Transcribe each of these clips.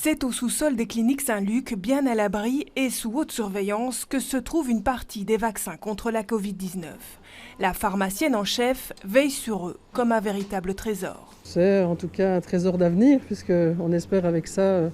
C'est au sous-sol des cliniques Saint-Luc, bien à l'abri et sous haute surveillance, que se trouve une partie des vaccins contre la Covid-19. La pharmacienne en chef veille sur eux comme un véritable trésor. C'est en tout cas un trésor d'avenir, puisqu'on espère avec ça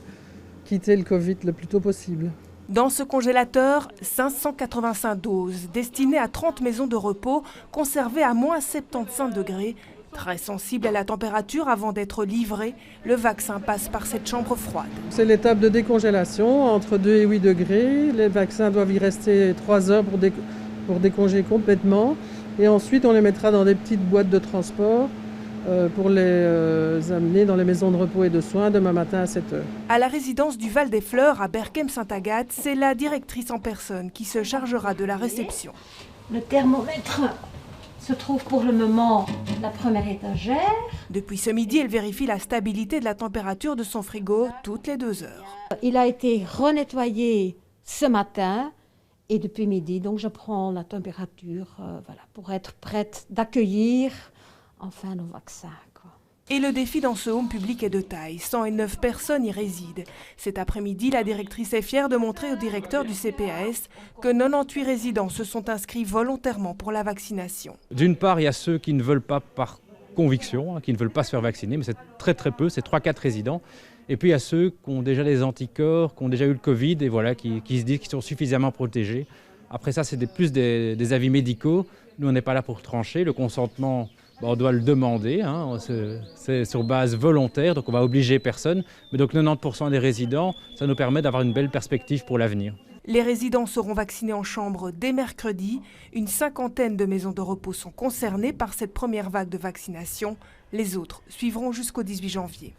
quitter le Covid le plus tôt possible. Dans ce congélateur, 585 doses destinées à 30 maisons de repos conservées à moins 75 degrés. Très sensible à la température avant d'être livré, le vaccin passe par cette chambre froide. C'est l'étape de décongélation, entre 2 et 8 degrés. Les vaccins doivent y rester 3 heures pour décongeler complètement. Et ensuite, on les mettra dans des petites boîtes de transport pour les amener dans les maisons de repos et de soins demain matin à 7 heures. À la résidence du Val des Fleurs, à Berchem-Sainte-Agathe, c'est la directrice en personne qui se chargera de la réception. Le thermomètre se trouve pour le moment à la première étagère. Depuis ce midi, elle vérifie la stabilité de la température de son frigo toutes les 2 heures. Il a été renettoyé ce matin et depuis midi, donc je prends la température pour être prête d'accueillir enfin nos vaccins. Et le défi dans ce home public est de taille. 109 personnes y résident. Cet après-midi, la directrice est fière de montrer au directeur du CPAS que 98 résidents se sont inscrits volontairement pour la vaccination. D'une part, il y a ceux qui ne veulent pas par conviction, qui ne veulent pas se faire vacciner, mais c'est très peu, c'est 3-4 résidents. Et puis il y a ceux qui ont déjà des anticorps, qui ont déjà eu le Covid et voilà, qui se disent qu'ils sont suffisamment protégés. Après ça, c'est plus des avis médicaux. Nous, on n'est pas là pour trancher. Le consentement, on doit le demander, c'est sur base volontaire, donc on va obliger personne. Mais donc 90% des résidents, ça nous permet d'avoir une belle perspective pour l'avenir. Les résidents seront vaccinés en chambre dès mercredi. Une 50aine de maisons de repos sont concernées par cette première vague de vaccination. Les autres suivront jusqu'au 18 janvier.